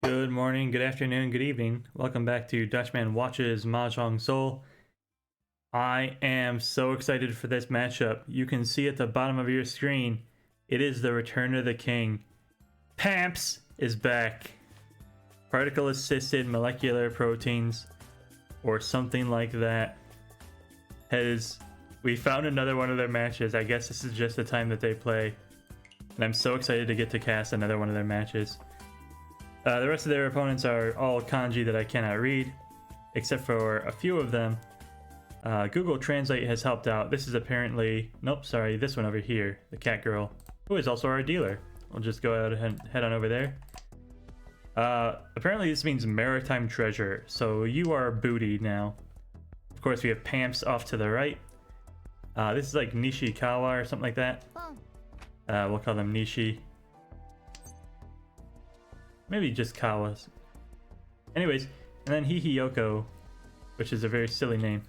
Good morning, good afternoon, good evening. Welcome back to Dutchman Watches Mahjong Soul. I am so excited for this matchup. You can see at the bottom of your screen, it is the return of the king. PAMPs is back. Particle assisted molecular proteins, or something like that. We found another one of their matches. I guess this is just the time that they play. And I'm so excited to get to cast another one of their matches. The rest of their opponents are all kanji that I cannot read, except for a few of them. Google Translate has helped out. This is apparently... Nope, sorry, this one over here. The cat girl, who is also our dealer. We'll just go out and head on over there. Apparently this means maritime treasure, so you are booty now. Of course, we have PAMPs off to the right. This is like Nishikawa or something like that. We'll call them Nishi. Maybe just Kawas. Anyways, and then Hihiyoko, which is a very silly name.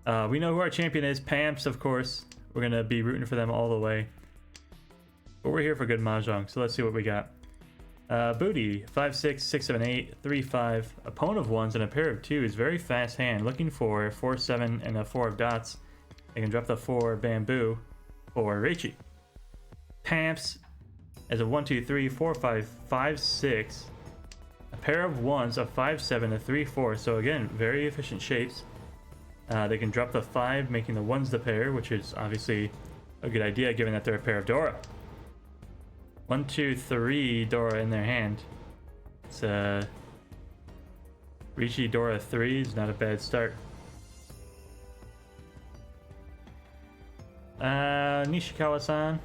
We know who our champion is, PAMPs, of course. We're going to be rooting for them all the way. But we're here for good mahjong, so let's see what we got. Booty, 5-6, 6-7-8, 3-5, a pawn of ones and a pair of twos. Very fast hand, looking for 4-7 and a 4 of dots. They can drop the 4 bamboo for Reichi. PAMPs as a 1, 2, 3, 4, 5, 5, 6. A pair of ones, a 5, 7, a 3, 4. So again, very efficient shapes. They can drop the 5, making the ones the pair, which is obviously a good idea given that they're a pair of Dora. 1, 2, 3 Dora in their hand. It's Rishi Dora 3 is not a bad start. Nishikawa-san,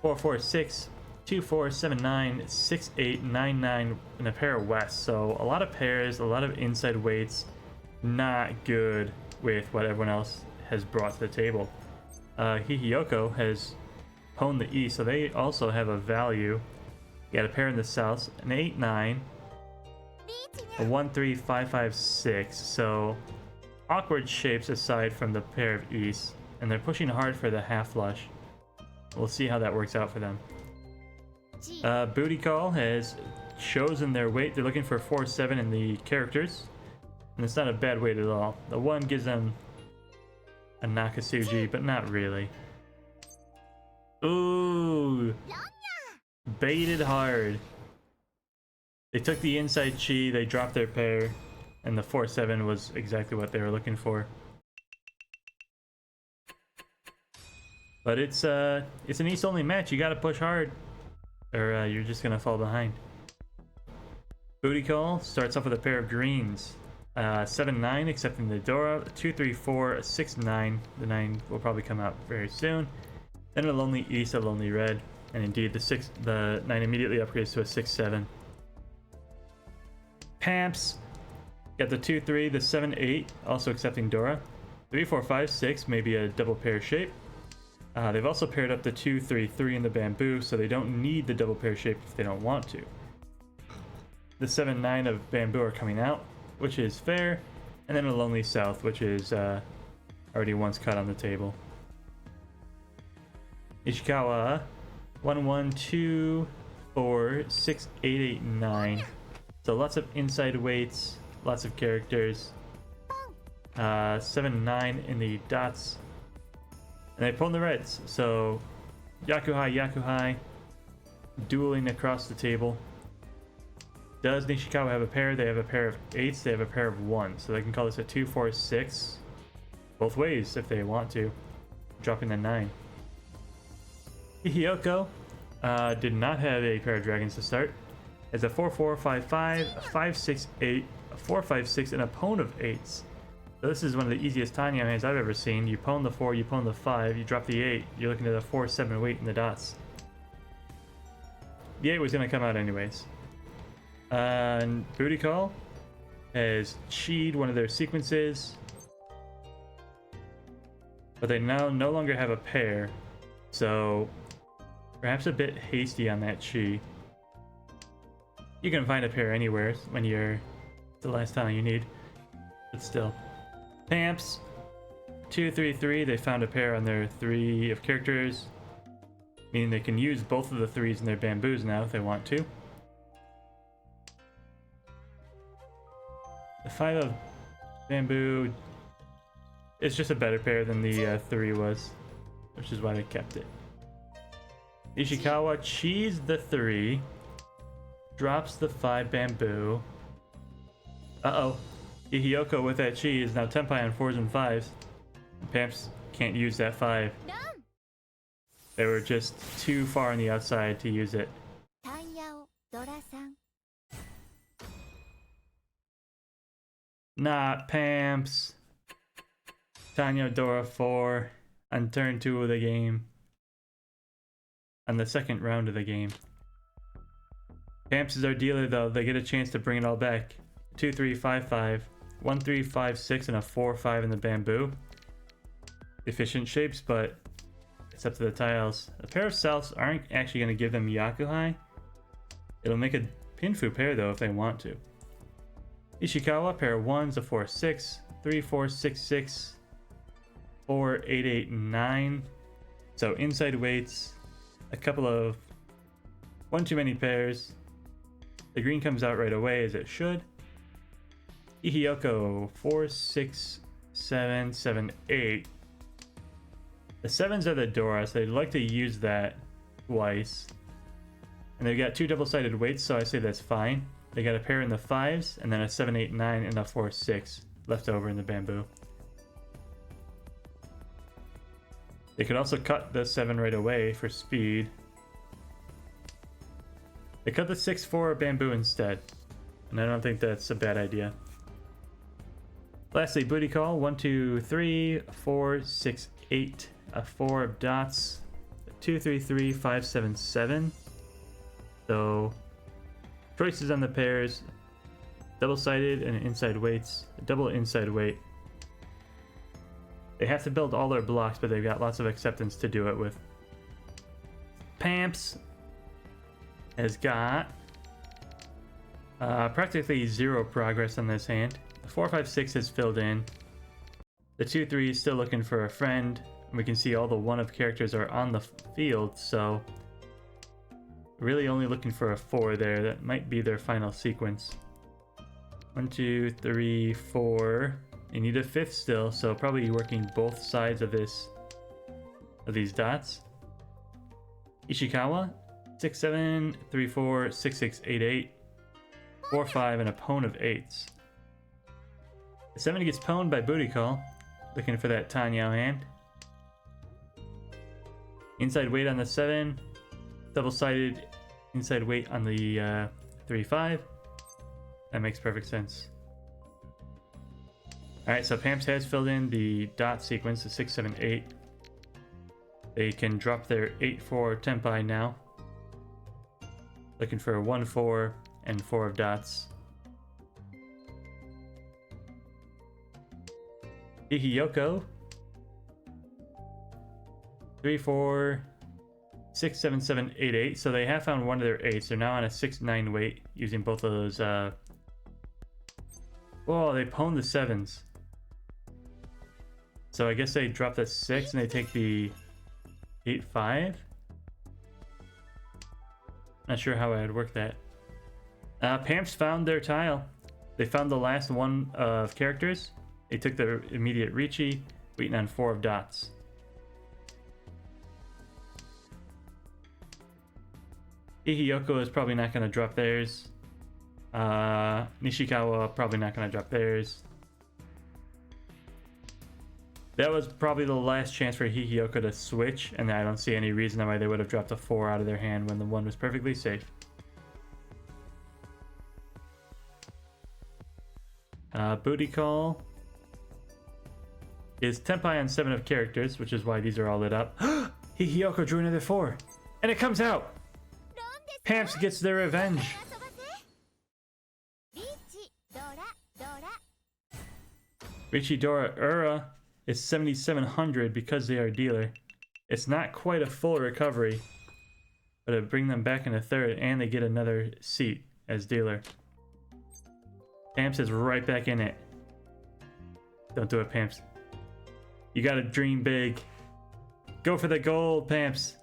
4, 4, 6. 2, 4, 7, 9, 6, 8, 9, 9, and a pair of West. So a lot of pairs, a lot of inside weights. Not good with what everyone else has brought to the table. Hihiyoko has honed the East, so they also have a value. You got a pair in the South, an 8, 9, a 1, 3, 5, 5, 6. So awkward shapes aside from the pair of East, and they're pushing hard for the half flush. We'll see how that works out for them. Booty Call has chosen their weight. They're looking for 4, 7 in the characters. And it's not a bad weight at all. The 1 gives them a Nakasuji, but not really. Ooh! Baited hard. They took the inside chi, they dropped their pair, and the 4, 7 was exactly what they were looking for. But it's an East-only match. You gotta push hard, or you're just gonna fall behind. Booty Call starts off with a pair of greens. 7, 9, excepting the Dora. 2, 3, 4, 6, 9. The 9 will probably come out very soon. Then a Lonely East, a Lonely Red. And indeed, the 9 immediately upgrades to a 6, 7. PAMPs. Got the 2, 3, the 7, 8, also accepting Dora. 3, 4, 5, 6, maybe a double pair shape. They've also paired up the 2, 3, 3 in the bamboo, so they don't need the double pair shape if they don't want to. The 7, 9 of bamboo are coming out, which is fair, and then a Lonely South, which is already once cut on the table. Ishikawa, 1, 1, 2, 4, 6, 8, 8, 9. So lots of inside weights, lots of characters. 7, 9 in the dots. And they pulled the reds, so Yakuhai, Yakuhai, dueling across the table. Does Nishikawa have a pair? They have a pair of 8s, they have a pair of 1s, so they can call this a 2, 4, 6. Both ways if they want to, dropping the 9. Hihiyoko did not have a pair of dragons to start. It's a 4, 4, 5, 5, a 5, 6, 8, a 4, 5, 6, and a pawn of 8s. So this is one of the easiest Tanya hands I've ever seen. You pawn the 4, you pawn the 5, you drop the 8, you're looking at a 4, 7 weight in the dots. The 8 was going to come out anyways. And Booty Call has cheated one of their sequences, but they now no longer have a pair, so perhaps a bit hasty on that chi. You can find a pair anywhere when you're the last time you need, but still. PAMPs, 2, 3, 3. They found a pair on their 3 of characters, meaning they can use both of the 3s in their bamboos now if they want to. The 5 of bamboo is just a better pair than the 3 was, which is why they kept it. Ishikawa cheese the 3, drops the 5 bamboo. Uh-oh. Ihiyoko with that cheese, now Tenpai on 4s and 5s. Pamps can't use that 5. They were just too far on the outside to use it. Not Pamps. Tanya Dora 4 on turn 2 of the game. On the second round of the game. Pamps is our dealer though, they get a chance to bring it all back. 2, 3, 5, 5. 1, 3, 5, 6, and a 4, 5 in the bamboo. Efficient shapes, but it's up to the tiles. A pair of Souths aren't actually going to give them Yakuhai. It'll make a Pinfu pair though if they want to. Ishikawa, pair of 1s, a 4, 6, 3, 4, 6, 6, 4, 8, 8, 9. So inside weights, a couple of one too many pairs. The green comes out right away as it should. Ihiyoko, 4, 6, 7, 7, 8. The 7s are the Dora, so they'd like to use that twice. And they've got 2 double-sided weights, so I say that's fine. They got a pair in the 5s, and then a 7, 8, 9, and a 4, 6 left over in the bamboo. They could also cut the 7 right away for speed. They cut the 6, 4 bamboo instead, and I don't think that's a bad idea. Lastly, booty call, 1, 2, 3, 4, 6, 8, a 4 of dots, 2, 3, 3, 5, 7, 7. So choices on the pairs, double-sided and inside weights, double inside weight. They have to build all their blocks, but they've got lots of acceptance to do it with. Pamps has got practically 0 progress on this hand. The 4, 5, 6 is filled in. The 2, 3 is still looking for a friend. We can see all the 1 of characters are on the field, so really only looking for a 4 there. That might be their final sequence. 1, 2, 3, 4. You need a 5th still, so probably working both sides of these dots. Ishikawa, 6, 7, 3, 4, 6, 6, 8, 8, 4, 5, and a pwn of 8s. The 7 gets pwned by booty call, looking for that Tanyao hand. Inside weight on the 7, double-sided inside weight on the 3, 5. That makes perfect sense. Alright, so Pamps has filled in the dot sequence, the 6, 7, 8. They can drop their 8, 4 Tenpai now. Looking for a 1, 4, and 4 of dots. Ihiyoko. 3, 4, 6, 7, 7, 8, 8. So they have found one of their 8s. They're now on a 6, 9 weight using both of those. Whoa, they pwned the 7s. So I guess they drop the 6 and they take the 8, 5. Not sure how I would work that. Pamps found their tile. They found the last 1 of characters. They took their immediate Riichi, waiting on 4 of dots. Ihiyoko is probably not going to drop theirs. Nishikawa probably not going to drop theirs. That was probably the last chance for Ihiyoko to switch, and I don't see any reason why they would have dropped a 4 out of their hand when the 1 was perfectly safe. Booty call is Tenpai on 7 of characters, which is why these are all lit up. Ihiyoko drew another 4, and it comes out! Pamps gets their revenge! Riichi Dora Ura is 7,700 because they are dealer. It's not quite a full recovery, but it'll bring them back in a 3rd, and they get another seat as dealer. Pamps is right back in it. Don't do it, Pamps. You gotta dream big. Go for the gold, Pamps.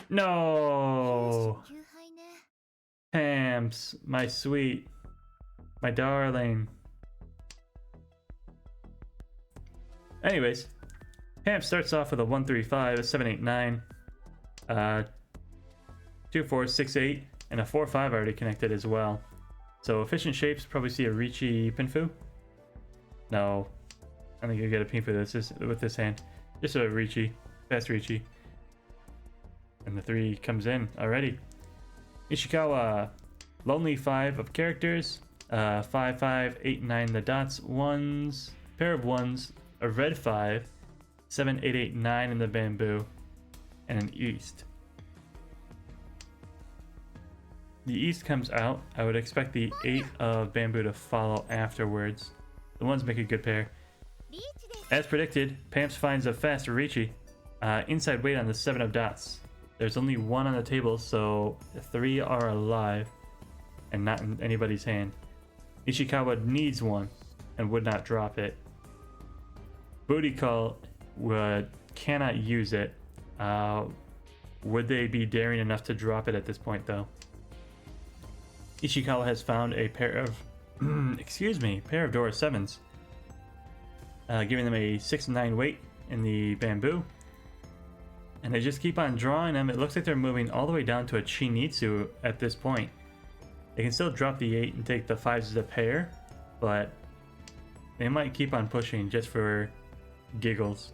No! Pamps, my sweet, my darling. Anyways, PAMP starts off with a 135, a 789, 2468, and a 45 already connected as well. So efficient shapes, probably see a Ricci Pinfu. No, I think you get a Pinfu with this hand. Just a Ricci, fast Ricci. And the 3 comes in already. Ishikawa, Lonely 5 of characters, 5, 5, 8, 9 the dots, ones, pair of 1s, a red 5, 7, 8, 8, 9 in the bamboo, and an east. The east comes out. I would expect the 8 of bamboo to follow afterwards. The ones make a good pair. As predicted, PAMPs finds a fast Ricci. Inside weight on the 7 of dots. There's only 1 on the table, so 3 are alive and not in anybody's hand. Ishikawa needs 1 and would not drop it. Booty Call cannot use it. Would they be daring enough to drop it at this point, though? Ishikawa has found a pair of pair of Dora 7s, giving them a 6 and 9 weight in the bamboo, and they just keep on drawing them. It looks like they're moving all the way down to a Chinitsu at this point. They can still drop the 8 and take the 5s as a pair, but they might keep on pushing just for giggles.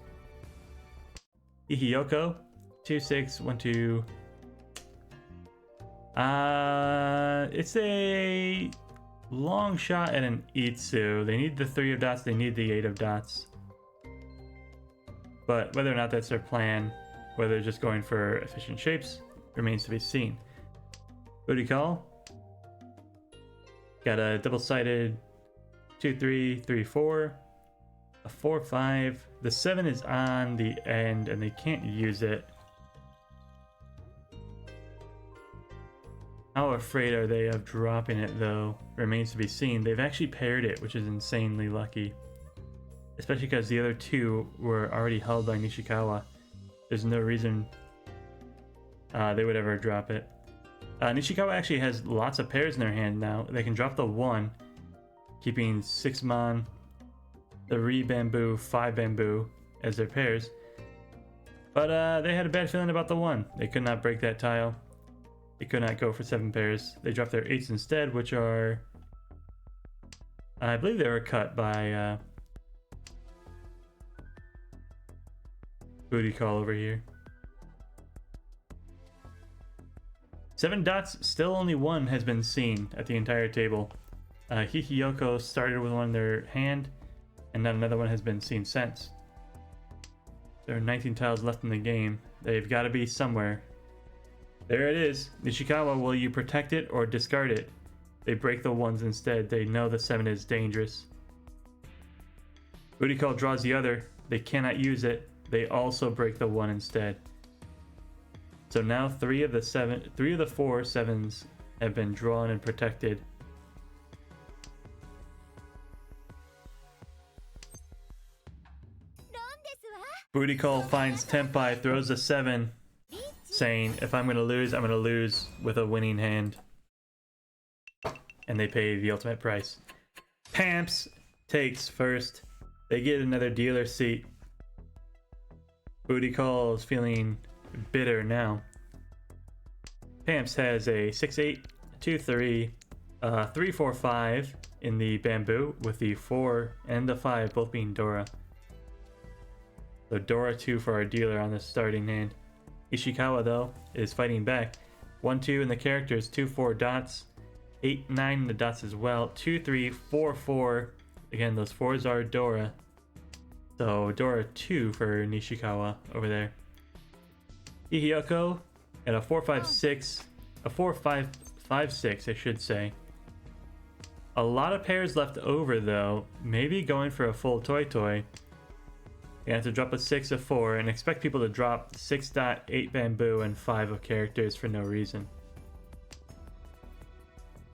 Ihiyoko, 2, 6, 1, 2. It's a long shot at an Itsu. They need the 3 of dots, they need the 8 of dots. But whether or not that's their plan, whether they're just going for efficient shapes, remains to be seen. Booty Call. Got a double-sided 2, 3, 3, 4. A 4, 5. The 7 is on the end and they can't use it. How afraid are they of dropping it, though? Remains to be seen. They've actually paired it, which is insanely lucky. Especially because the other 2 were already held by Nishikawa. There's no reason they would ever drop it. Nishikawa actually has lots of pairs in their hand now. They can drop the 1, keeping 6 mon, 3 bamboo, 5 bamboo as their pairs. But they had a bad feeling about the 1. They could not break that tile. They could not go for 7 pairs. They dropped their 8s instead, which are... I believe they were cut by Booty Call over here. 7 dots, still only 1 has been seen at the entire table. Hihiyoko started with 1 in their hand, and not another one has been seen since. There are 19 tiles left in the game. They've got to be somewhere. There it is. Nishikawa, will you protect it or discard it? They break the 1s instead. They know the 7 is dangerous. Booty Call draws the other. They cannot use it. They also break the 1 instead. So now 3 of the 4 7s have been drawn and protected. Booty Call finds Tenpai, throws a 7, saying, if I'm going to lose, I'm going to lose with a winning hand. And they pay the ultimate price. PAMPs takes first. They get another dealer seat. Booty Call is feeling bitter now. PAMPs has a 6-8, 2-3, 3-4-5 in the bamboo, with the 4 and the 5 both being Dora. So Dora 2 for our dealer on the starting hand. Ishikawa, though, is fighting back. 1-2 in the characters, 2-4 dots, 8-9 in the dots as well, 2-3, 4-4. Again, those 4s are Dora. So Dora 2 for Nishikawa over there. Ihiyoko at a 4-5-6, a 4-5-5-6, I should say. A lot of pairs left over, though. Maybe going for a full toy. You have to drop a 6, a 4, and expect people to drop 6 dot, 8 bamboo, and 5 of characters for no reason.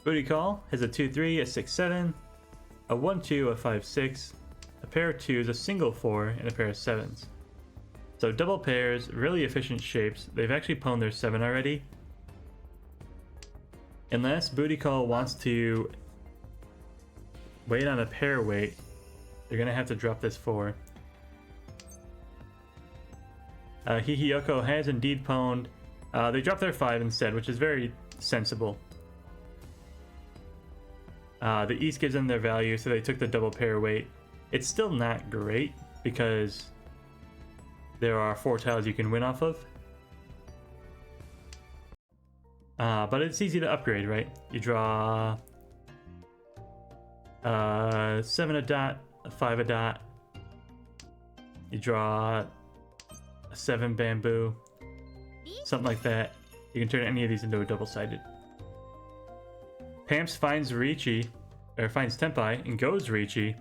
Booty Call has a 2-3, a 6-7, a 1-2, a 5-6, a pair of 2s, a single 4, and a pair of 7s. So double pairs, really efficient shapes. They've actually pwned their 7 already. Unless Booty Call wants to wait on a pair weight, they're going to have to drop this 4. Hihiyoko has indeed pwned. They dropped their 5 instead, which is very sensible. The East gives them their value, so they took the double pair weight. It's still not great because there are 4 tiles you can win off of. But it's easy to upgrade, right? You draw 7 a dot, a 5 a dot. You draw a 7 bamboo, something like that. You can turn any of these into a double-sided. PAMPs finds Riichi, or finds Tenpai, and goes Riichi.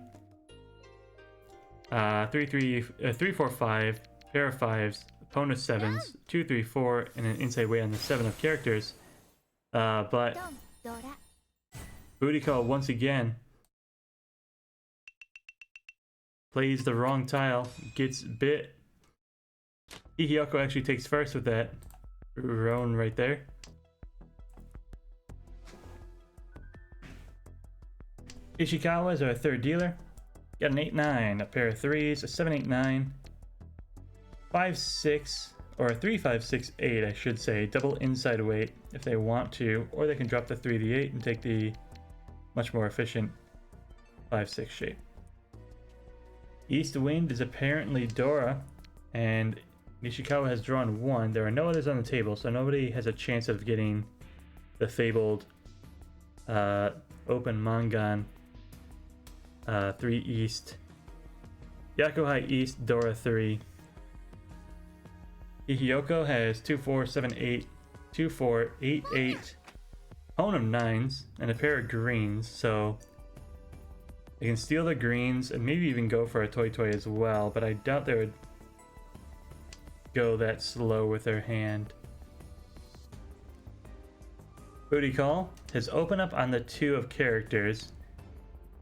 3, 4, 5, pair of 5s, opponent 7s, 2, 3, 4, and an inside way on the 7 of characters. But Booty Call once again plays the wrong tile, gets bit. Hihiyoko actually takes first with that Roan right there. Ishikawa is our third dealer. Got an 8-9, a pair of 3s, a 7-8-9, 5-6, or a 3-5-6-8, I should say. Double inside weight if they want to, or they can drop the 3, the 8, and take the much more efficient 5-6 shape. East Wind is apparently Dora, and Nishikawa has drawn 1. There are no others on the table, so nobody has a chance of getting the fabled open Mangan 3 East. Yakuhai East, Dora 3. Hihiyoko has 2, 4, 7, 8, 2, 4, 8, 8, own of 9s, and a pair of greens, so they can steal the greens and maybe even go for a Toy Toy as well, but I doubt they would go that slow with their hand. Booty Call has opened up on the 2 of characters.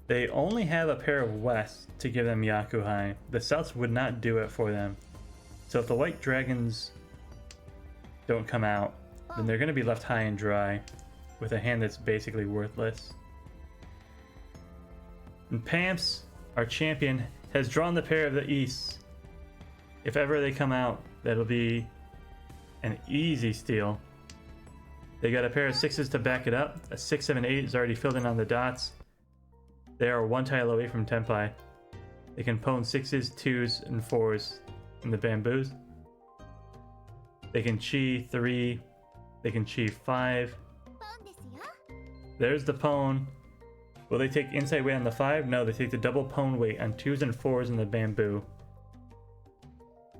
They only have a pair of West to give them Yakuhai. The Souths would not do it for them. So if the White Dragons don't come out, then they're going to be left high and dry with a hand that's basically worthless. And PAMPs, our champion, has drawn the pair of the East. If ever they come out, that'll be an easy steal. They got a pair of 6s to back it up. A 6, 7, 8 is already filled in on the dots. They are 1 tile away from Tenpai. They can pwn 6s, 2s, and 4s in the bamboos. They can chi 3. They can chi 5. There's the pwn. Will they take inside weight on the 5? No, they take the double pwn weight on 2s and 4s in the bamboo.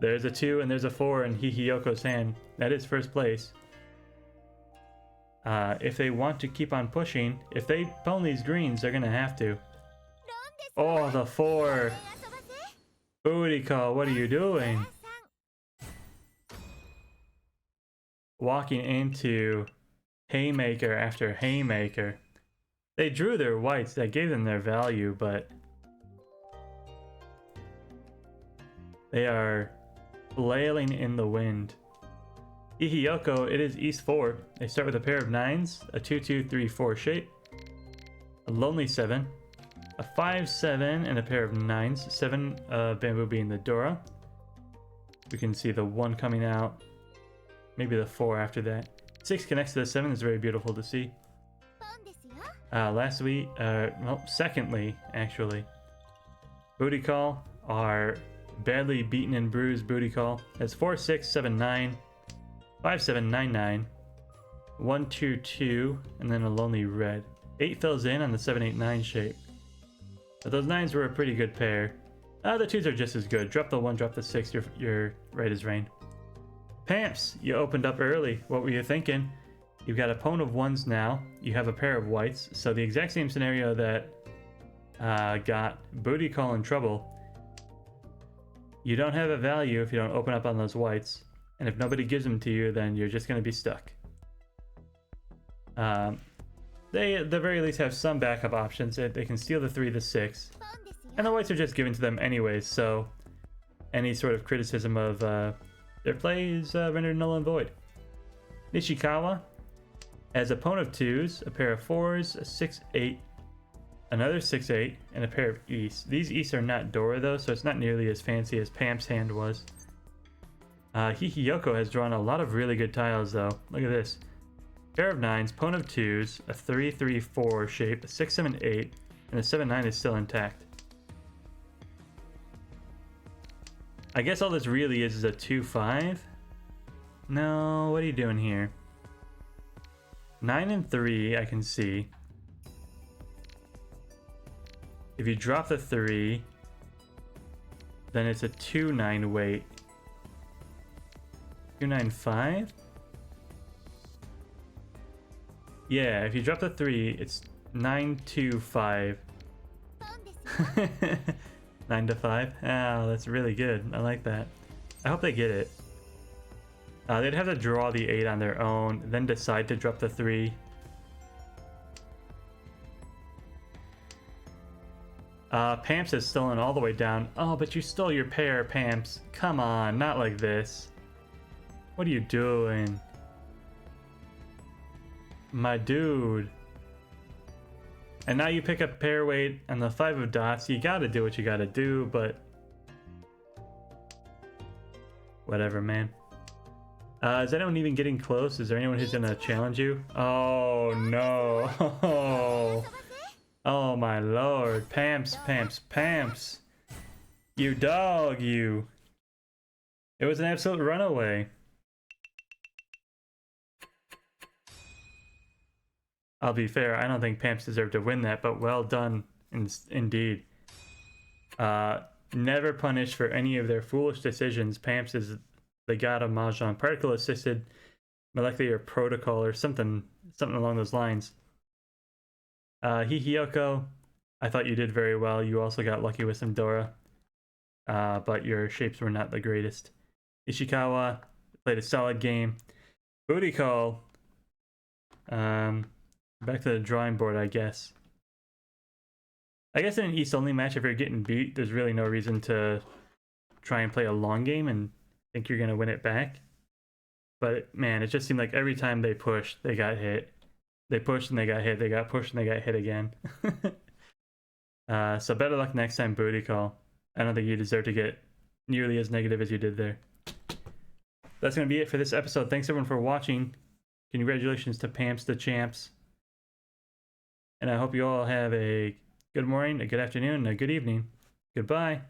There's a 2 and there's a 4 in Hihiyoko's hand. That is first place. If they want to keep on pushing, if they pwn these greens, they're gonna have to. Oh, the 4! Booty Call, what are you doing? Walking into Haymaker after Haymaker. They drew their whites, that gave them their value, but they are flailing in the wind. Hihiyoko, it is East 4. They start with a pair of 9s, a 2, 2, 3, 4 shape, a Lonely 7, a 5, 7, and a pair of 9s, 7 bamboo being the Dora. We can see the 1 coming out, maybe the 4 after that. 6 connects to the 7 is very beautiful to see. Secondly, actually, Booty Call, our badly beaten and bruised Booty Call, has 4, 6, 7, 9, 5, 7, 9, 9, 1, 2, 2, and then a Lonely Red. 8 fills in on the 7, 8, 9 shape. But those 9s were a pretty good pair. The 2s are just as good. Drop the 1, drop the 6, you're right as rain. PAMPs, you opened up early. What were you thinking? You've got a pwn of 1s now. You have a pair of whites. So the exact same scenario that got Booty Call in trouble. You don't have a value if you don't open up on those whites. And if nobody gives them to you, then you're just going to be stuck. They at the very least have some backup options. They can steal the 3, the 6. And the whites are just given to them anyways, so any sort of criticism of their play is rendered null and void. Nishikawa has a pwn of 2s, a pair of 4s, a 6, 8, another 6, 8, and a pair of East. These East are not Dora though, so it's not nearly as fancy as PAMP's hand was. Hihiyoko has drawn a lot of really good tiles, though. Look at this. Pair of 9s, pawn of 2s, a 3-3-4 shape, a 6-7-8, and the 7-9 is still intact. I guess all this really is a 2-5. No, what are you doing here? 9 and 3, I can see. If you drop the 3, then it's a 2-9 weight. 2-9-5? Yeah, if you drop the 3, it's 9-2-5. 9-5? Ah, that's really good. I like that. I hope they get it. They'd have to draw the 8 on their own, then decide to drop the 3. PAMPs is stolen all the way down. Oh, but you stole your pair, PAMPs. Come on, not like this. What are you doing? My dude. And now you pick up pair weight and the 5 of dots. You gotta do what you gotta do, but... whatever, man. Is anyone even getting close? Is there anyone who's gonna challenge you? Oh, no. Oh, my lord. PAMPs, PAMPs, PAMPs. You dog, you. It was an absolute runaway. I'll be fair, I don't think PAMPs deserved to win that, but well done, indeed. Never punished for any of their foolish decisions. PAMPs is the god of Mahjong. Particle-assisted molecular protocol or something along those lines. Hihiyoko, I thought you did very well. You also got lucky with some Dora, but your shapes were not the greatest. Ishikawa played a solid game. Booty call. Back to the drawing board, I guess. I guess in an East-only match, if you're getting beat, there's really no reason to try and play a long game and think you're going to win it back. But, man, it just seemed like every time they pushed, they got hit. They pushed and they got hit. They got pushed and they got hit again. So better luck next time, booty call. I don't think you deserve to get nearly as negative as you did there. That's going to be it for this episode. Thanks, everyone, for watching. Congratulations to PAMPs, the champs. And I hope you all have a good morning, a good afternoon, and a good evening. Goodbye.